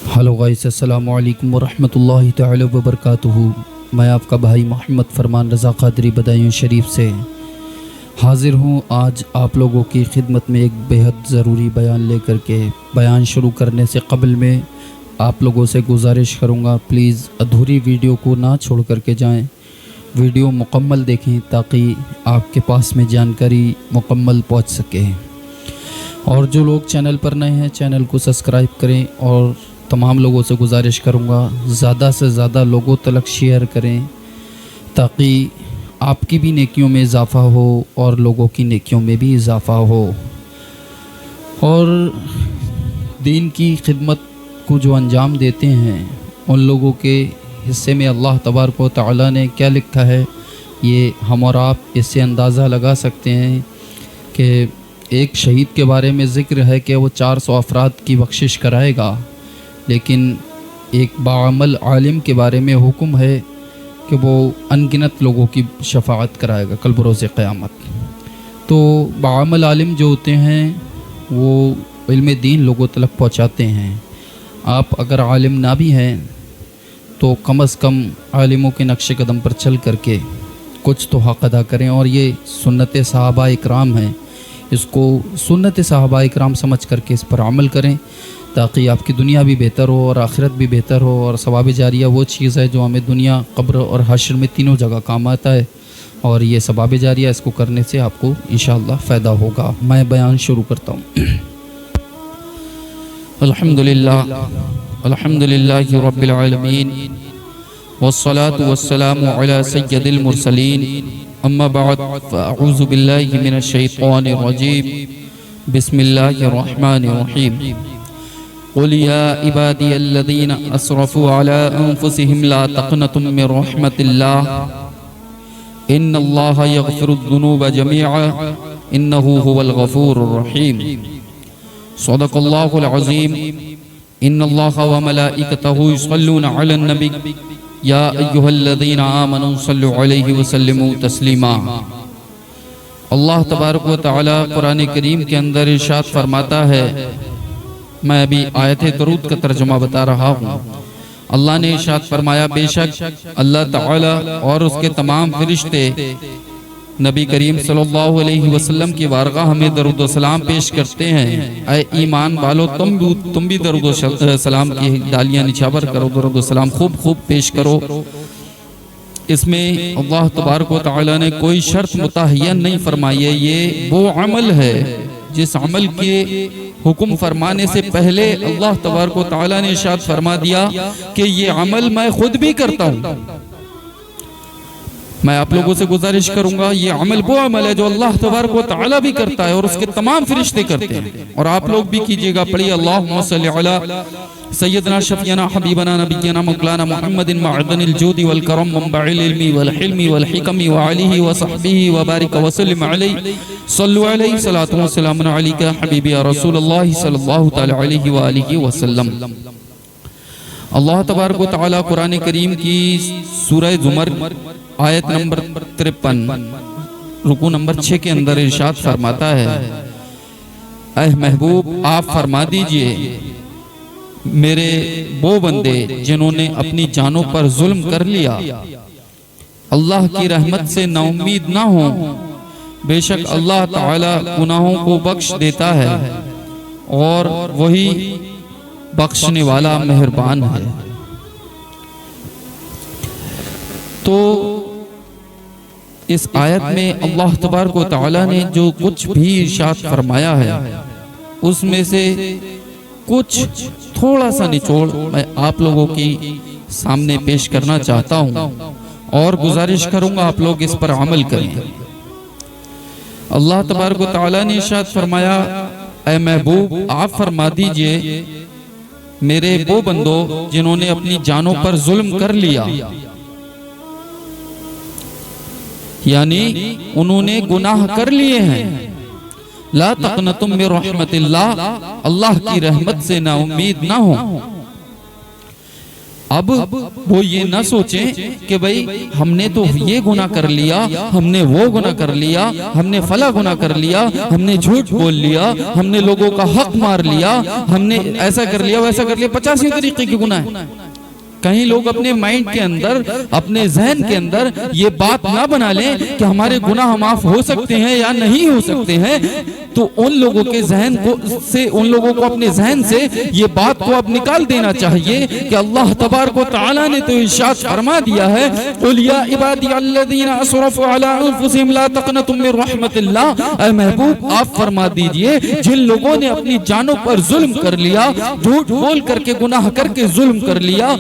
Hello guys, अस्सलामु अलैकुम वरहमतुल्लाहि तआला वबरकातुहू। मैं आपका भाई मोहम्मद फरमान रज़ा क़ादरी बदायूं शरीफ से हाज़िर हूँ आज आप लोगों की खिदमत में एक बेहद ज़रूरी बयान लेकर के। बयान शुरू करने से कबल में आप लोगों से गुजारिश करूँगा, प्लीज़ अधूरी वीडियो को ना छोड़ कर के जाएँ, वीडियो मुकम्मल देखें ताकि आपके पास में जानकारी मुकम्मल पहुँच सके। और जो लोग चैनल पर नए हैं चैनल को सब्सक्राइब करें और तमाम लोगों से गुजारिश करूँगा ज़्यादा से ज़्यादा लोगों तक शेयर करें ताकि आपकी भी नेकियों में इजाफ़ा हो और लोगों की नेकियों में भी इजाफ़ा हो। और दीन की खिदमत को जो अंजाम देते हैं उन लोगों के हिस्से में अल्लाह तबारक व तआला ने क्या लिखा है, ये हम और आप इससे अंदाज़ा लगा सकते हैं कि एक शहीद के बारे में ज़िक्र है कि वो 400 अफराद की बख्शिश कराएगा, लेकिन एक बाअमल आलिम के बारे में हुक्म है कि वो अनगिनत लोगों की शफाअत कराएगा कल बरोज़े क़यामत। तो बाअमल आलिम जो होते हैं वो इल्म दीन लोगों तक पहुँचाते हैं। आप अगर आलिम ना भी हैं तो कम अज़ कम आलिमों के नक्श कदम पर चल करके कुछ तो हक़ अदा करें। और ये सुन्नत सहाबा इकराम है, इसको सुन्नत सहाबा इकराम समझ करके इस पर अमल करें ताकि आपकी दुनिया भी बेहतर हो और आखिरत भी बेहतर हो। और सवाब जारिया वो चीज़ है जो हमें दुनिया, कब्र और हश्र में तीनों जगह काम आता है। और ये सवाब जारिया, इसको करने से आपको इंशाअल्लाह फ़ायदा होगा। मैं बयान शुरू करता हूँ। अल्हम्दुलिल्लाह अल्हम्दुलिल्लाहि रब्बिल आलमीन वस्सलातु वस्सलामु अला सय्यदिल मुरसलीन अम्मा बाद फ़अऊज़ु बिल्लाहि मिनश शैतानिर रजीम बिस्मिल्लाहिर रहमानिर रहीम क़ुल या इबादियल्लज़ीना अस्रफ़ू अला अनफ़ुसिहिम ला तक़नतु मिन रहमतिल्लाह इन्नल्लाहा यग़फ़िरुज़्ज़ुनूबा जमीअन इन्नहु हुवल गफ़ूरुर रहीम। सदक़ल्लाहुल अज़ीम। इन्नल्लाहा व मलाइकतहु युसल्लूना अलन नबी या अय्युहल्लज़ीना आमनू सल्लु अलैहि व सल्लिमू तस्लीमा। अल्लाह तबारक व तआला कुरान करीम के अंदर इरशाद फरमाता है, मैं अभी आयत दरूद का तर्जुमा बता रहा हूँ। अल्लाह ने इरशाद फरमाया, बेशक अल्लाह ताला और उसके तमाम फरिश्ते नबी करीम सल्लल्लाहु अलैहि वसल्लम की वारगाह में दरूद व सलाम पेश करते हैं। ऐ ईमान वालो, तुम भी दरूद व सलाम की डालियाँ निछावर करो, दरूद व सलाम खूब पेश करो। इसमें अल्लाह तबारक व तआला ने कोई शर्त मुतअय्यन नहीं फरमाई है। ये वो अमल है जिस अमल के हुक्म फरमाने से पहले अल्लाह तबारक व तआला ने इरशाद फरमा दिया कि ये अमल मैं खुद भी करता हूँ। मैं आप लोगों से गुजारिश करूंगा, ये अमल वो अमल है जो अल्लाह तबारक व तआला भी करता है और उसके तमाम फरिश्ते करते हैं। और आप लोग भी कीजिएगा, पढ़िए अल्लाहुम्मा सल्लि अला सय्यदना शफीना हबीबना नबियना मौलाना मुहम्मदिन मअदनिल जुदी वल करम मंबइल इल्मी वल हिल्मी वल हिकमी व आलिहि व सहबिहि व बारिक व सल्लिम अलैहि सल्लु अलैहि सलातु व सलाम अलैका हबीबी या रसूलुल्लाह सल्लल्लाहु तआला अलैहि व आलिहि व सल्लम। अल्लाह तबारक व तआला कुरान करीम की सूरह ज़ुमर आयत नंबर 53 रुकू नंबर 6 के अंदर इरशाद फरमाता है, ऐ महबूब आप फरमा दीजिए, मेरे वो बंदे जिन्होंने अपनी जानों पर जुल्म कर लिया अल्लाह की रहमत से नाउम्मीद ना हो। बेशक अल्लाह ताला गुनाहों को बख्श देता है और वही बख्शने वाला मेहरबान है। तो इस आयत में अल्लाह तबारक व तआला ने जो कुछ भी इरशाद फरमाया है उसमें से कुछ थोड़ा सा निचोड़ मैं आप लोगों की सामने पेश करना चाहता हूँ और गुजारिश करूंगा आप लोग इस पर अमल करें। अल्लाह तबारक व तआला ने इरशाद फरमाया, ऐ महबूब आप फरमा दीजिए, मेरे वो बंदों जिन्होंने अपनी जानों पर जुल्म कर लिया, यानी उन्होंने गुनाह कर लिए हैं। ला तक़नतु मिन रहमतिल्लाह, अल्लाह की रहमत से ना उम्मीद ना हो। अब वो ये ना सोचें कि भाई हमने तो ये गुनाह कर लिया, हमने वो गुनाह कर लिया, हमने फला गुनाह कर लिया, हमने झूठ बोल लिया, हमने लोगों का हक मार लिया, हमने ऐसा कर लिया वैसा कर लिया। 85 तरीके के गुनाह है। कहीं लोग अपने माइंड के अंदर, अपने जहन के अंदर ये बात ना बना लें कि हमारे गुनाह माफ हो सकते हैं या नहीं हो सकते हैं। तो उन लोगों के जहन को से, उन लोगों को अपने जहन से ये बात को अब निकाल देना चाहिए कि अल्लाह तबारक व तआला ने तो इरशाद फरमा दिया है, कुल या इबादी अल्लज़ीना असरफ़ू अला अनफुसिहिम ला तक़नतू मिन रहमतिल्लाह। ऐ महबूब आप फरमा दीजिए, जिन लोगों ने अपनी जानों पर जुल्म कर लिया, झूठ बोल करके गुनाह करके जुल्म कर लिया,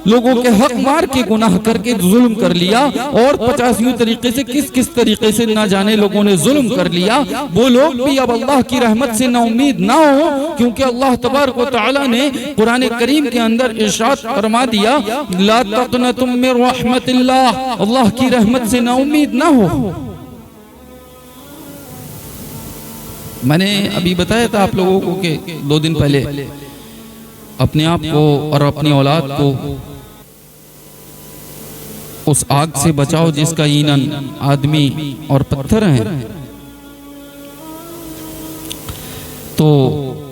लोगों के हक मार के गुनाह करके जुल्म कर लिया, और 85 तरीके से किस किस तरीके से ना जाने लोगों ने जुल्म कर लिया, वो लोग भी अब अल्लाह की रहमत से ना उम्मीद ना हो। क्योंकि अल्लाह तबारक व तआला ने कुरान करीम के अंदर इरशाद फरमा दिया, ला तक़नतू मिन रहमतिल्लाह, अल्लाह की रहमत से ना उम्मीद ना हो। मैंने अभी बताया था आप लोगों को कि 2 दिन पहले अपने आप को और अपनी औलाद को उस आग से बचाओ जिसका ईंधन आदमी और पत्थर हैं। तो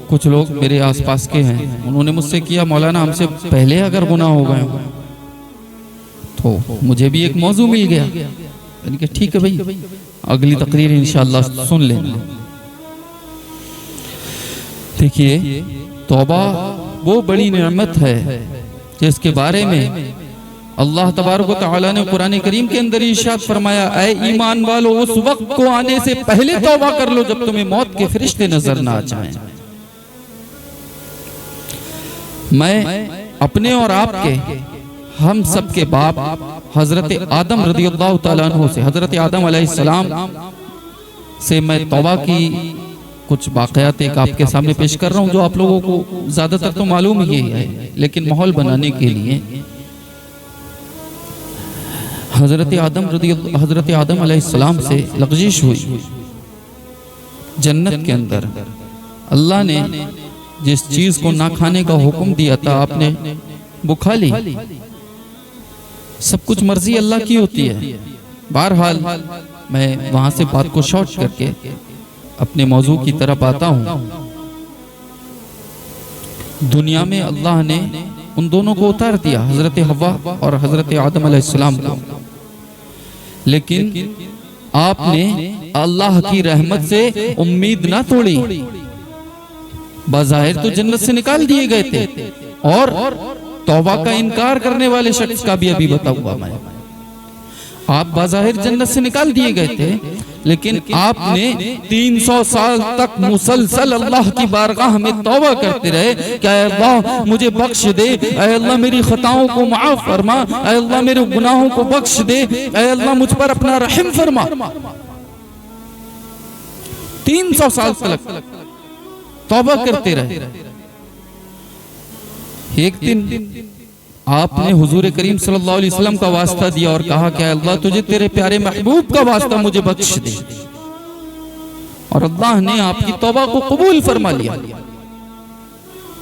कुछ लोग मेरे आसपास के हैं, उन्होंने मुझसे किया, मौलाना हमसे पहले अगर गुनाह हो गए तो मुझे भी एक मौजू मिल गया। मैंने कहा ठीक है भाई, अगली तकरीर इंशाअल्लाह सुन लेना। देखिए, तौबा वो बड़ी नेमत है जिसके बारे में अल्लाह तबारक व तआला ने कुरान करीम के अंदर इरशाद फरमाया, ऐ ईमान वालों, उस वक्त को आने से पहले तौबा कर लो जब तुम्हें मौत के फरिश्ते नजर ना आ जाएं। मैं अपने और आपके, हम सबके बाप हजरत आदम रज़ियल्लाहु तआला अन्हु से, हजरत आदम अलैहिस्सलाम से मैं तौबा की कुछ वाक़यात एक आपके सामने पेश कर रहा हूँ, जो आप लोगों को ज्यादातर तो मालूम ही है, लेकिन माहौल बनाने के लिए हजरत आदम अलैहिस्सलाम से लग़ज़िश हुई। जन्नत के अंदर अल्लाह ने जिस चीज को ना खाने का हुक्म दिया था, आपने वो खा ली। सब कुछ मर्जी अल्लाह की होती है। बहरहाल मैं वहां से बात को शॉर्ट करके अपने मौजू की तरफ आता हूं। दुनिया में अल्लाह ने उन दोनों को उतार दिया, हजरत हव्वा और हजरत आदम अलैहिस्सलाम को, लेकिन आपने अल्लाह की रहमत से उम्मीद ना तोड़ी। बाज़ाहिर तो जन्नत से निकाल दिए गए थे, और तौबा का इनकार करने वाले शख्स का भी अभी बताऊंगा मैं। आप बाज़ाहिर जन्नत से निकाल दिए गए थे, लेकिन आपने 300 साल तक मुसलसल अल्लाह की बारगाह में तौबा करते रहे कि ऐ अल्लाह मुझे बख्श दे, ऐ अल्लाह मेरी खताओं को माफ फरमा, ऐ अल्लाह मेरे गुनाहों को बख्श दे, ऐ अल्लाह मुझ पर अपना रहम फरमा। 300 साल तक तौबा करते रहे। एक दिन आपने हुजूर करीम सल्लल्लाहु अलैहि वसल्लम का वास्ता दिया और कहा कि अल्लाह तुझे तेरे प्यारे महबूब का वास्ता मुझे बख्श दे, और अल्लाह ने आपकी तौबा को कबूल फरमा लिया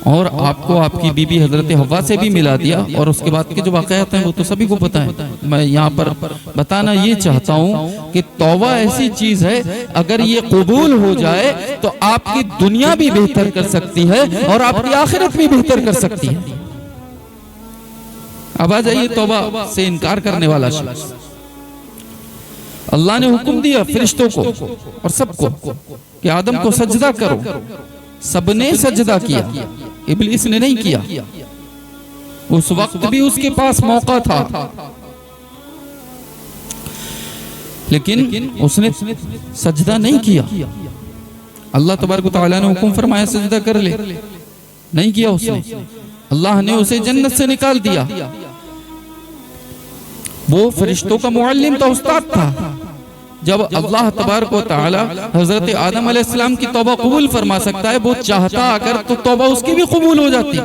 और आपको आपकी बीबी हजरत हव्वा से भी मिला दिया। और उसके बाद के जो वाक़यात हैं वो तो सभी को पता है। मैं यहाँ पर बताना ये चाहता हूँ कि तौबा ऐसी चीज है, अगर ये कबूल हो जाए तो आपकी दुनिया भी बेहतर कर सकती है और आपकी आखिरत भी बेहतर कर सकती है। अब आ जाइए तौबा से इनकार करने वाला शख्स। अल्लाह ने हुक्म दिया फरिश्तों को और सबको कि आदम को सजदा करो। सबने सजदा किया, इब्लीस ने नहीं किया। उस वक्त भी उसके पास मौका था, लेकिन उसने सजदा नहीं किया। अल्लाह तबारक व तआला ने हुक्म फरमाया सजदा कर ले, नहीं किया उसने। अल्लाह ने उसे जन्नत से निकाल दिया। वो फरिश्तों का मुअल्लिम था, उस्ताद था। जब अल्लाह तबारक व तआला हजरत आदम अलैहिस्सलाम की तौबा कबूल फरमा सकता है, वो चाहता अगर तो तौबा उसकी भी कबूल हो जाती,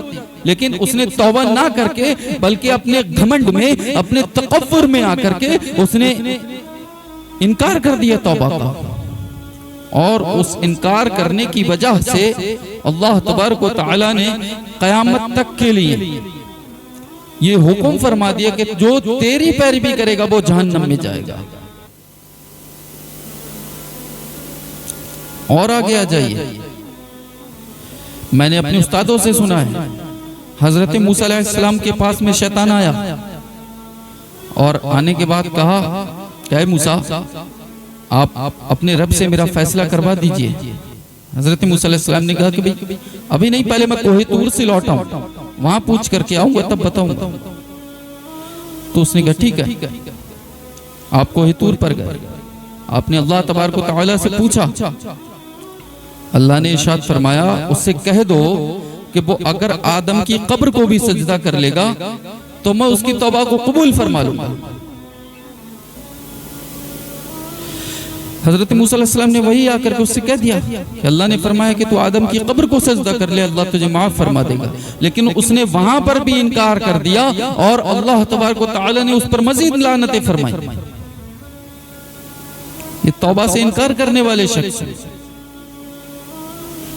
लेकिन उसने तौबा ना करके बल्कि अपने घमंड में, अपने तकब्बुर में आकर के उसने इनकार कर दिया तौबा का। और उस इनकार करने की वजह से अल्लाह तबारक व तआला ने क़यामत तक के लिए ये हुक्म फरमा दिया कि जो तेरी पैरवी करेगा वो जहन्नम में जाएगा। और आगे आ जाइए, मैंने अपने उस्तादों से सुना है, हजरत मूसा अलैहिस्सलाम के पास में शैतान आया और आने के बाद कहा, क्या मूसा आप अपने रब से मेरा फैसला करवा दीजिए। हजरत मूसा अलैहिस्सलाम ने कहा कि भाई अभी नहीं, पहले मैं कोहे तूर से लौटा हूं, वहां पूछ करके आऊंगा तब बताऊंगा। तो उसने कहा ठीक है। आप कोहे तूर पर गए, आपने अल्लाह तबारक व तआला से पूछा। अल्लाह ने इरशाद फरमाया, उससे कह दो कि वो अगर आदम की कब्र को भी सजदा कर लेगा तो मैं उसकी तौबा को कबूल फरमा लूंगा। हजरत मूसा अलैहिस्सलाम ने वही आकर के उससे कह दिया कि अल्लाह ने फरमाया कि तू आदम की कब्र को सजदा कर ले, अल्लाह तुझे माफ फरमा देगा। लेकिन उसने वहां पर भी इनकार कर दिया और अल्लाह तबारक व तआला ने उस पर मजीद लानतें फरमाई। ये तौबा से इनकार करने वाले शख्स,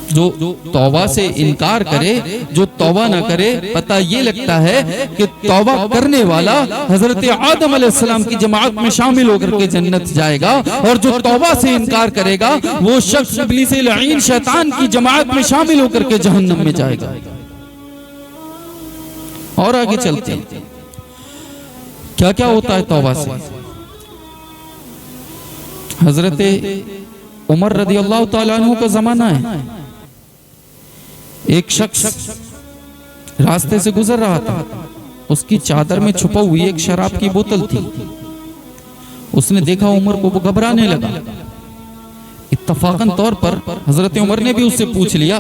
जो तौबा से इनकार करे, जो तौबा ना करे, पता ये लगता है कि तौबा करने वाला हजरत आदम अलैहिस्सलाम की जमात में शामिल होकर के जन्नत जाएगा, और जो तौबा से इनकार करेगा वो शख्स इब्लीस लईन शैतान की जमात में शामिल होकर के जहन्नम में जाएगा। और आगे चलते हैं, क्या क्या होता है तौबा से। हजरत उमर रदी अल्लाह तआला अन्हु का जमाना है, एक शख्स रास्ते से गुजर रहा था, उसकी चादर में छुपा हुई एक शराब की बोतल थी। उसने देखा उमर को, वो घबराने लगा। इत्तफाकन तौर पर हजरत उमर ने भी उससे पूछ लिया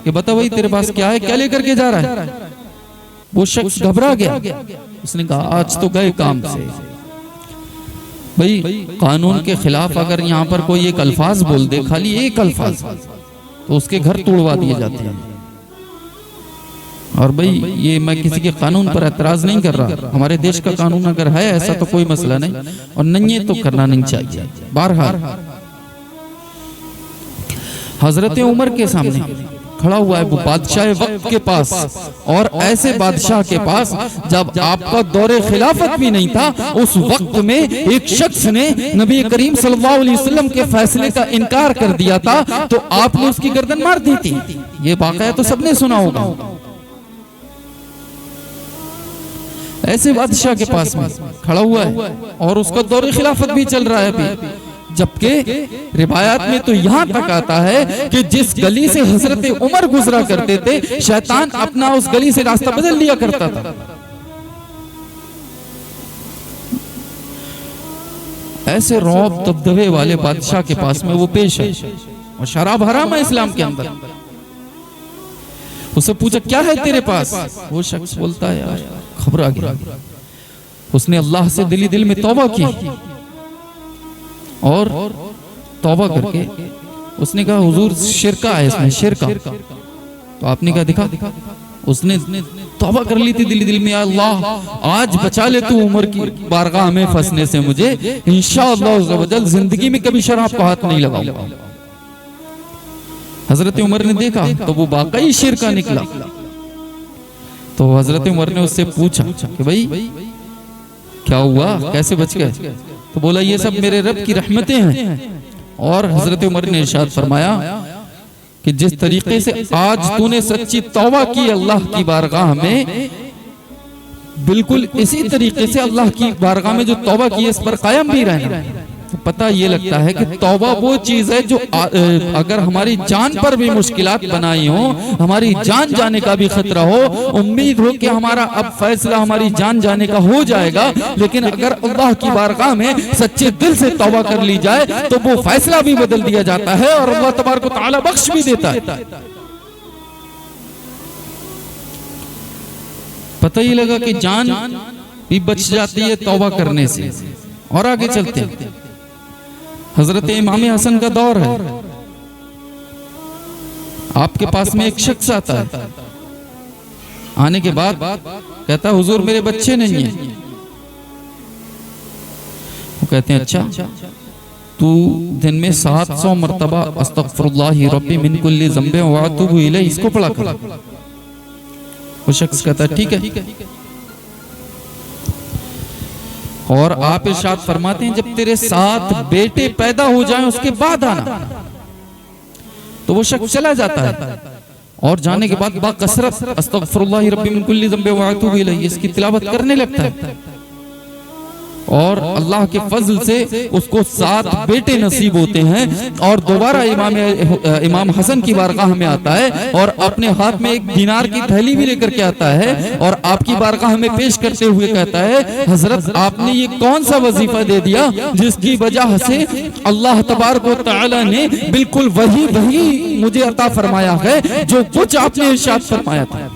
कि बता भाई तेरे पास क्या है, क्या लेकर के जा रहा है। वो शख्स घबरा गया। उसने कहा आज तो गए काम से। भाई कानून के खिलाफ अगर यहाँ पर कोई एक अल्फाज बोल दे, खाली एक अल्फाज, तो उसके घर तोड़वा दिए जाते हैं। और भाई ये मैं किसी के कानून पर एतराज नहीं कर रहा, हमारे देश का कानून अगर है ऐसा तो कोई मसला नहीं, और नहीं है तो करना नहीं चाहिए। बहरहाल हजरत उमर के सामने खड़ा हुआ है वो बादशाह वक्त के पास, और ऐसे बादशाह के पास जब आपका दौरे खिलाफत भी नहीं था, उस वक्त में एक शख्स ने नबी करीम सल्लल्लाहु अलैहि वसल्लम के फैसले का इनकार कर दिया था, तो आपने उसकी गर्दन मार दी थी। ये वाकया तो सबने सुना होगा। ऐसे बादशाह के पास में खड़ा हुआ है और उसका दौरे खिलाफत भी चल रहा है अभी, जबकि रिवायात में तो यहां तक आता है कि जिस गली से हजरत उमर गुजरा करते थे, शैतान अपना उस गली से रास्ता बदल लिया करता था। ऐसे रौब दबदबे वाले बादशाह के पास में वो पेश है, और शराब हराम है इस्लाम के अंदर। उससे पूछा क्या है तेरे पास, वो शख्स बोलता है यार घबरा गया। उसने अल्लाह से दिली दिल में तौबा की, और तौबा करके उसने कहा हुजूर शिरका है इसमें, शिरका। तो आपने कहा दिखा। उसने तौबा कर ली थी दिली दिल में, अल्लाह आज बचा ले तू उमर की बारगाह में फंसने से मुझे, इंशाअल्लाह अज़्ज़ व जल जिंदगी में कभी शराब का हाथ नहीं लगाऊंगा। हजरत उमर ने देखा तो वो वाकई शिरका निकला। तो हजरत उमर ने उससे पूछा कि भाई क्या हुआ, कैसे बच गए। तो बोला ये सब मेरे रब की रहमतें हैं। और हजरत उमर ने इरशाद फरमाया कि जिस तरीके से आज तूने सच्ची तौबा की अल्लाह की बारगाह में, बिल्कुल इसी तरीके से अल्लाह की बारगाह में जो तौबा की है इस पर कायम भी रहना। तो पता ये लगता है कि तौबा वो चीज है जो अगर हमारी जान पर भी मुश्किलात बनाई हो, हमारी जान जाने का भी खतरा हो, उम्मीद हो कि हमारा अब फैसला हमारी जान जाने का हो जाएगा, लेकिन अगर अल्लाह की बारगाह में सच्चे दिल से तौबा कर ली जाए तो वो फैसला भी बदल दिया जाता है और अल्लाह तबारक व तआला बख्श भी देता है। पता ही लगा कि जान भी बच जाती है तौबा करने से। और आगे चलते हैं, हजरत इमाम हसन का दौर है। आपके पास में एक शख्स आता है, आने के बाद कहता है हुजूर मेरे बच्चे नहीं हैं। वो कहते हैं अच्छा, तू दिन में 700 मरतबा अस्तगफिरुल्लाह रब्बी मिन कुल्ली ज़ंबे व अतूबु इलैहि इसको पढ़ा कर। वो शख्स कहता है ठीक है। और आप इरशाद फरमाते हैं जब तेरे 7 बेटे पैदा हो जाएं उसके बाद आना। तो वो शख्स चला जाता है और जाने के बाद बाकसरत अस्तगफिरुल्लाह रब्बी मिन कुल्ली ज़ंबि व अतूबु इलैहि इसकी तिलावत करने लगता है और अल्लाह के फजल से उसको 7 बेटे नसीब होते हैं और दोबारा इमाम हसन की बारगाह में आता है और अपने हाथ में एक दिनार की थैली भी लेकर के आता है और आपकी बारगाह में पेश करते हुए कहता है हजरत आपने ये कौन सा वजीफा दे दिया जिसकी वजह से अल्लाह तबारक व तआला ने बिल्कुल वही मुझे अता फरमाया है जो कुछ आपने इरशाद फरमाया था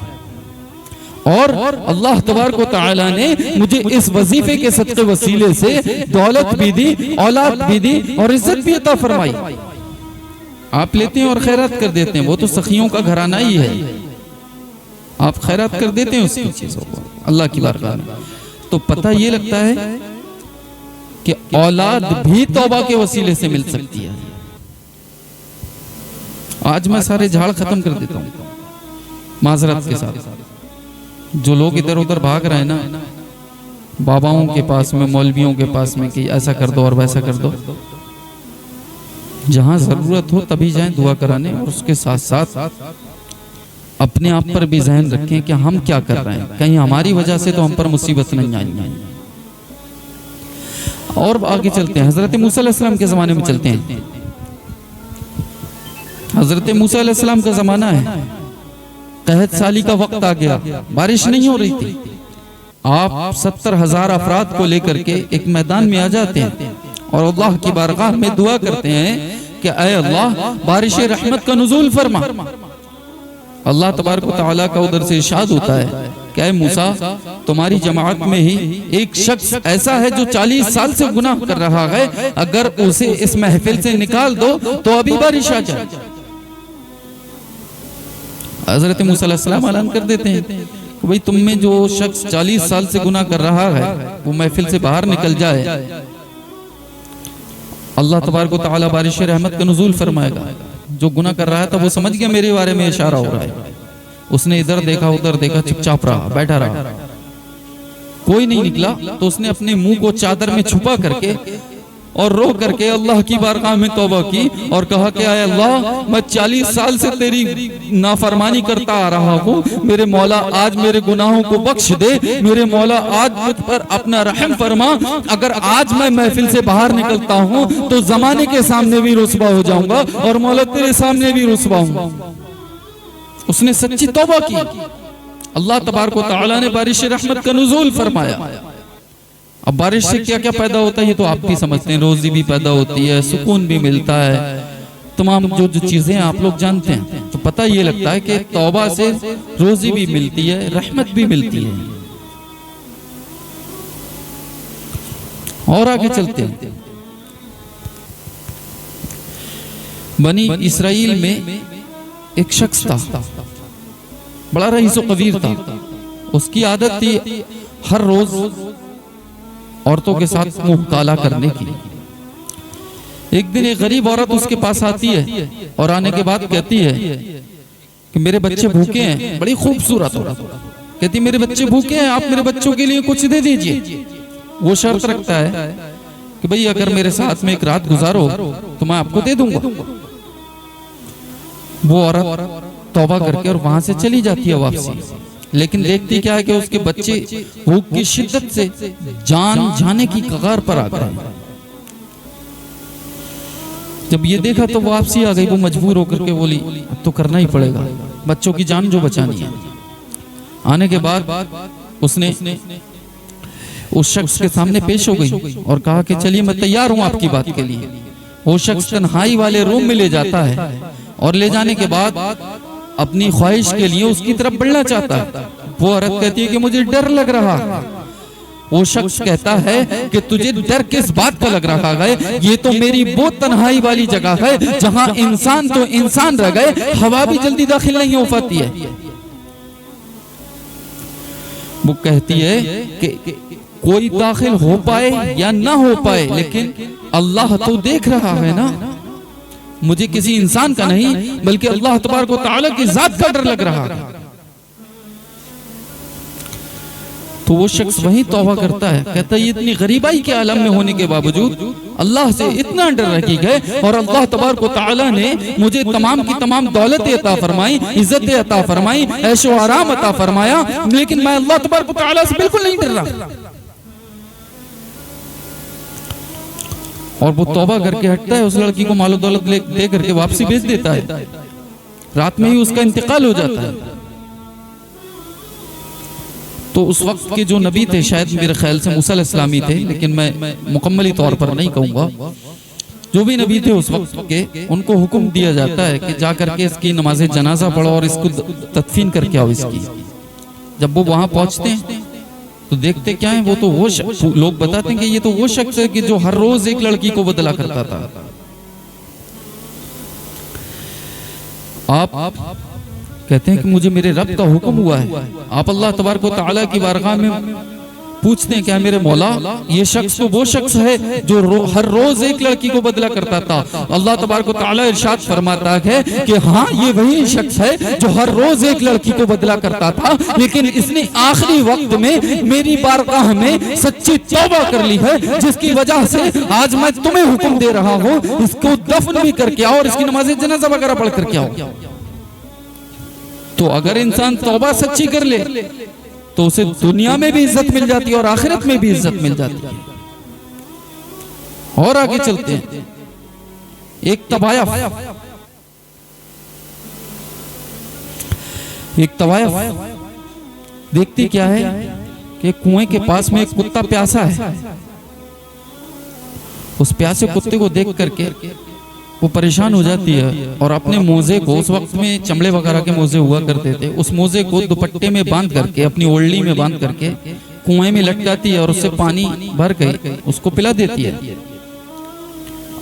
और अल्लाह तबारक व तआला ने मुझे इस वजीफे के सदके वसीले से दौलत भी दी, औलाद भी दी और इज्जत भी अता फरमाई। आप लेते हैं और खैरात कर देते हैं, वो तो सखियों का घराना ही है, आप खैरात कर देते हैं उसकी चीजों को अल्लाह की बारगाह में। तो पता ये लगता है कि औलाद भी तौबा के वसीले से मिल सकती है। आज मैं सारे झाड़ खत्म कर देता हूँ माजरत के साथ। जो लोग इधर उधर भाग रहे हैं ना बाबाओं के पास में, मौलवियों के पास में कि ऐसा कर दो और वैसा कर दो, जहां जरूरत हो तभी जाएं दुआ कराने और उसके साथ साथ अपने आप पर भी ज़हन रखें कि हम क्या कर रहे हैं, कहीं हमारी वजह से तो हम पर मुसीबत नहीं आई। और आगे चलते हैं, हजरत मूसा अलैहिस्सलाम के जमाने में चलते हैं। हजरत मूसा अलैहिस्सलाम का जमाना है, कहत साली का वक्त आ गया, बारिश नहीं हो रही थी। आप 70,000 अफराद को लेकर के एक मैदान में आ जाते हैं और अल्लाह की बारगाह में दुआ करते हैं कि ऐ अल्लाह बारिश रहमत का नुज़ूल फरमा। अल्लाह तबारक व तआला का उधर से इरशाद होता है कि ऐ मूसा तुम्हारी जमात में ही एक शख्स ऐसा है जो 40 साल से गुनाह कर रहा है, अगर उसे इस महफिल से निकाल दो तो अभी बारिश आ जाए। हजरत मूसा अलैहिस्सलाम ऐलान कर देते हैं कि भाई तुम में जो शख्स 40 साल से गुनाह कर रहा है वो महफिल से बाहर निकल जाए, अल्लाह तबारक व तआला बारिश रहमत का नुज़ूल फरमाएगा। जो गुनाह कर रहा था वो समझ गया मेरे बारे में इशारा हो रहा है, उसने इधर देखा उधर देखा, चुपचाप रहा, बैठा रहा, कोई नहीं निकला। तो उसने अपने मुंह को चादर में छुपा करके और रो करके अल्लाह की बारगाह में तौबा की और कहा कि आय अल्लाह मैं 40 साल से तेरी नाफरमानी करता आ रहा हूँ, मेरे मौला आज मेरे गुनाहों को बख्श दे, मेरे मौला आज मुझ पर अपना रहम फरमा। अगर आज मैं महफिल से बाहर निकलता हूँ तो जमाने के सामने भी रुस्वा हो जाऊंगा और मौला तेरे सामने भी रुस्वा हूँ। उसने सच्ची तौबा की, अल्लाह तबारक व तआला ने बारिश रहमत का नुज़ूल फरमाया। अब बारिश से क्या क्या पैदा होता है ये तो आप भी समझते हैं, रोजी भी पैदा होती है, सुकून भी मिलता है, तमाम जो चीजें आप लोग जानते हैं। तो पता ये लगता है कि तौबा से रोजी भी मिलती है, रहमत भी मिलती है। और आगे चलते हैं, बनी इसराइल में एक शख्स था, बड़ा रईसो कबीर था। उसकी आदत थी हर रोज औरतों के साथ मुंह काला करने की। एक दिन एक गरीब औरत उसके पास आती है और आने के बाद कहती है कि मेरे बच्चे भूखे हैं, बड़ी खूबसूरत औरत कहती मेरे बच्चे भूखे हैं, आप मेरे बच्चों के लिए कुछ दे दीजिए। वो शर्त रखता है कि भाई अगर मेरे साथ में एक रात गुजारो तो मैं आपको दे दूंगा। वो औरत तौबा करके और वहां से चली जाती है वापसी। लेकिन देखती क्या है कि उसके बच्चे भूख की शिद्दत से जान जाने की कगार पर आ गए। जब ये देखा तो वापसी आ गई। वो मजबूर होकर के बोली अब तो करना ही पड़ेगा, बच्चों की जान जो बचानी है। आने के बाद उसने उस शख्स के सामने पेश हो गई और कहा कि चलिए मैं तैयार हूं आपकी बात के लिए। वो शख्स तन्हाई वाले रूम में ले जाता है और ले जाने के बाद अपनी ख्वाहिश के लिए उसकी तरफ बढ़ना चाहता है। वो औरत कहती है कि मुझे डर लग रहा है। वो शख्स कहता है कि तुझे डर किस बात का लग रहा है, ये तो मेरी वो तन्हाई वाली जगह है जहां इंसान तो इंसान रह गए, हवा भी जल्दी दाखिल नहीं हो पाती है। वो कहती है कि कोई दाखिल हो पाए या ना हो पाए, लेकिन अल्लाह तो देख रहा है ना। मुझे किसी इंसान का नहीं बल्कि अल्लाह तबारक व तआला की जात का डर लग रहा है। तो वो शख्स वही तौबा करता है, कहता है ये इतनी गरीबाई के आलम में होने के बावजूद अल्लाह से इतना डर रखी गए और अल्लाह तबारक व तआला ने मुझे तमाम की तमाम दौलत अता फरमाई, इज्जत अता फरमाई, ऐशो आराम अता फरमाया, लेकिन मैं अल्लाह तबारक व तआला से बिल्कुल नहीं डर रहा। और वो तौबा करके हटता है, उस लड़की को मालो दौलत दे करके वापसी भेज देता है, रात में ही उसका इंतकाल हो जाता है। तो उस वक्त के जो नबी थे, शायद मेरे ख्याल से मूसा अलैहिस्सलामी थे, लेकिन मैं मुकम्मली तौर पर नहीं कहूँगा, जो भी नबी थे उस वक्त के, उनको हुक्म दिया जाता है कि जा करके इसकी नमाज जनाजा पढ़ो और इसको तदफीन करके आओ इसकी। जब वो वहां पहुंचते हैं तो देखते क्या है, वो तो वो लोग बताते हैं कि ये तो वो शख्स है कि जो हर रोज एक लड़की को बदला करता था। आप कहते हैं कि मुझे मेरे रब का हुक्म हुआ है। आप अल्लाह तबारक व तआला की बारगाह में पूछते हैं, क्या मेरे मौला ये शख्स तो वो शख्स है जो हर रोज एक लड़की को बदला करता था। अल्लाह तबारक व तआला इरशाद फरमाता है कि हाँ ये वही शख्स है जो हर रोज एक लड़की को बदला करता था, लेकिन इसने आखिरी वक्त में मेरी बारगाह में सच्ची तौबा कर ली है, जिसकी वजह से आज मैं तुम्हें हुक्म दे रहा हूँ इसको दफन भी करके आओ और इसकी नमाज जनाजा वगैरह पढ़ करके आओ। तो अगर इंसान तौबा सच्ची कर ले तो उसे दुनिया में भी इज्जत मिल जाती है और आखिरत में भी इज्जत मिल जाती है। और आगे चलते हैं। एक तवायफ देखती क्या है कि कुएं के पास में एक कुत्ता प्यासा है। उस प्यासे कुत्ते को देख करके वो परेशान हो जाती है और अपने मोजे को, उस वक्त में चमड़े वगैरह के मोजे हुआ करते थे, उस मोजे को दुपट्टे में बांध करके, अपनी ओढ़नी में बांध करके कुएं में लटकाती है और उससे पानी भर के उसको पिला देती है।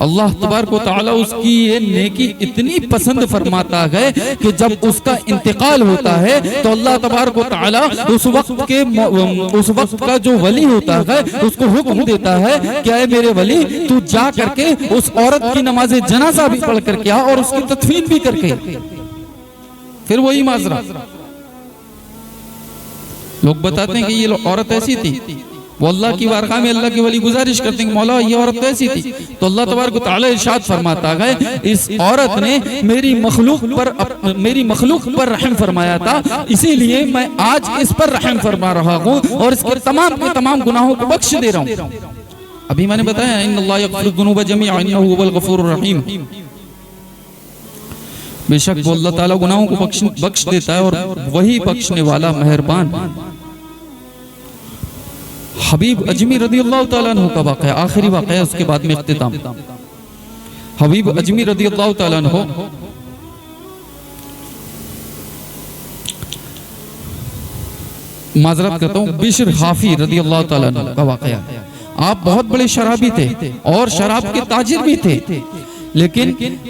अल्लाह तबारक व तआला उसकी ये नेकी इतनी पसंद फरमाता है कि जब उसका इंतकाल होता है तो अल्लाह तबारक व तआला उस वक्त का जो वली होता है उसको हुक्म देता है कि ऐ मेरे वली तू जा करके उस औरत की नमाज जनाजा भी पढ़ करके आ और उसकी तदफीन भी करके। फिर वही माजरा लोग बताते हैं कि ये औरत ऐसी थी, वो अल्लाह की बारगाह में अल्लाह की वली गुजारिश करते हैं, मौला ये औरत ऐसी थी। तो अल्लाह तबारक व तआला इरशाद फरमाता है इस औरत ने मेरी मखलूक पर रहम फरमाया था, इसीलिए मैं आज इस पर रहम फरमा रहा हूँ और इसके तमाम के तमाम गुनाहों को बख्श दे रहा हूँ। अभी मैंने बताया इन्नल्लाह यग़फ़िरुज़्ज़ुनूब जमीअन इन्नहु हुवल गफ़ूरुर रहीम, बेशक वो अल्लाह ताला गुनाहों को बख्श देता है और वही बख्शने वाला मेहरबान। हबीब अजमी रदियल्लाहु ताला अन्हु का वाक़या, आखिरी वाक़या, उसके बाद में इख्तिताम। हबीब अजमी रदियल्लाहु ताला अन्हु माजरत करता हूँ, बिश्र हाफी रदियल्लाहु ताला अन्हु का वाक़या। आप बहुत बड़े शराबी थे और शराब के ताजिर भी थे, लेकिन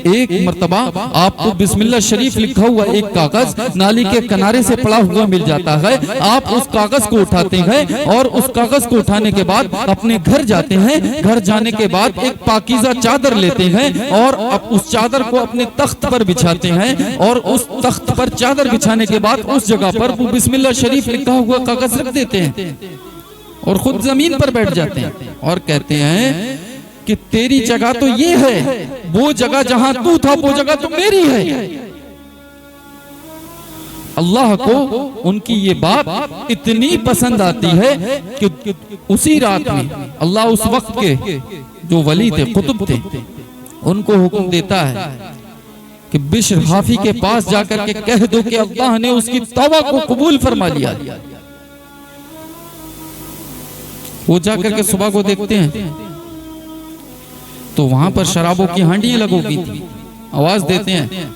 एक मर्तबा आपको बिस्मिल्लाह शरीफ लिखा हुआ एक कागज नाली के किनारे से पड़ा हुआ मिल जाता है। आप उस कागज को उठाते हैं और उस कागज को उठाने के बाद अपने घर जाते हैं। घर जाने के बाद एक पाकीज़ा चादर लेते हैं और उस चादर को अपने तख्त पर बिछाते हैं और उस तख्त पर चादर बिछाने के बाद उस जगह पर वो बिस्मिल्लाह शरीफ लिखा हुआ कागज रख देते हैं और खुद जमीन पर बैठ जाते हैं और कहते हैं कि तेरी जगह तो ये है, वो जगह जहां तू था वो जगह तो मेरी है। अल्लाह को उनकी ये बात इतनी पसंद आती है कि उसी रात में अल्लाह उस वक्त के जो वली थे, कुतुब थे, उनको हुक्म देता है कि बिश्र हाफी के पास जाकर के कह दो कि अल्लाह ने उसकी तौबा को कबूल फरमा लिया। वो जाकर के सुबह को देखते हैं तो वहां पर शराबों की हांडियां लगोगी थी। आवाज देते हैं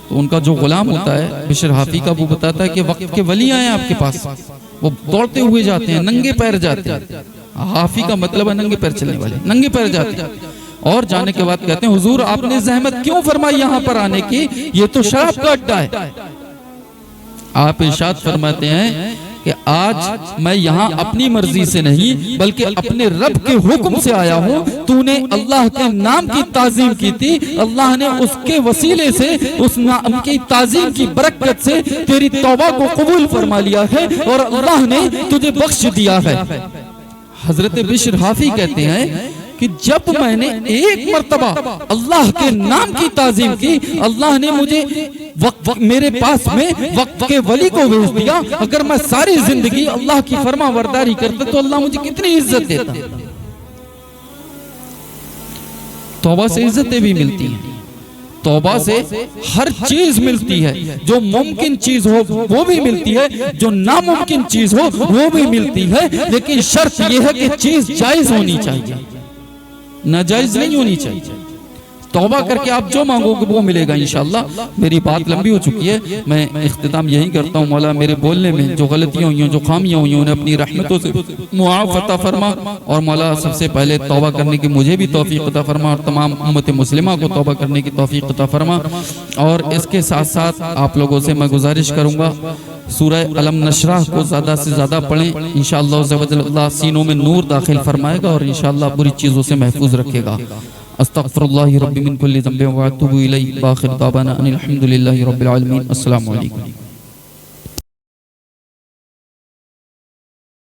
तो उनका जो गुलाम होता है बिश्र हाफी का, वो बताता है कि वक्त के वली आए आपके पास। वो दौड़ते हुए जाते हैं, नंगे पैर जाते हैं। हाफी का मतलब है नंगे पैर चलने वाले, नंगे पैर जाते हैं और जाने के बाद कहते हैं हुजूर आपने जहमत क्यों फरमाई यहाँ पर आने की, ये तो शराब का अड्डा है। आप इरशाद फरमाते हैं कि आज मैं यहाँ अपनी मर्जी से नहीं बल्कि अपने रब के हुक्म से आया हूँ। तूने अल्लाह के नाम की ताजीम की थी, अल्लाह ने उसके वसीले से, उस नाम की ताजीम की बरकत से तेरी तौबा को कबूल फरमा लिया है और अल्लाह ने तुझे बख्श दिया है। हजरत बिश्र हाफी कहते हैं कि जब मैंने एक मर्तबा अल्लाह के नाम की ताजीम की, अल्लाह ने मुझे वक्त मेरे पास में वक्त के वली को भेज दिया। अगर मैं सारी जिंदगी अल्लाह की फरमा बरदारी करता तो अल्लाह मुझे कितनी इज्जत देता। तौबा से इज्जतें भी मिलती हैं, तौबा से हर चीज मिलती है। जो मुमकिन चीज हो वो भी मिलती है, जो नामुमकिन चीज हो वो भी मिलती है। लेकिन शर्त यह है कि चीज जायज होनी चाहिए, नाजायज नहीं होनी चाहिए। तौबा करके आप जो मांगोगे वो मिलेगा इंशाअल्लाह। मेरी बात लंबी हो चुकी है, मैं इख्तिताम यही करता हूँ। मौला मेरे बोलने में जो गलतियाँ हुई हैं, जो खामियाँ हुई हैं, उन्हें अपनी रहमतों से मुआफ़ अता फरमा। और मौला सबसे पहले तौबा करने की मुझे भी तौफीक अता फरमा और तमाम उम्मत मुस्लिमा को तौबा करने की तौफीक अता फरमा। और इसके साथ साथ आप लोगों से मैं गुजारिश करूँगा, सूरह अलम नशराह को ज़्यादा से ज़्यादा पढ़ें। इंशाअल्लाह अल्लाह सीनों में नूर दाखिल फरमाएगा और इंशाअल्लाह बुरी चीज़ों से महफूज रखेगा। अस्तगफिरुल्लाह रब्बी मिन कुल्ली ज़ंबिन व अतूबु इलैहि। आखिर दावाना अनिल हम्दुलिल्लाहि रब्बिल आलमीन। अस्सलामु अलैकुम।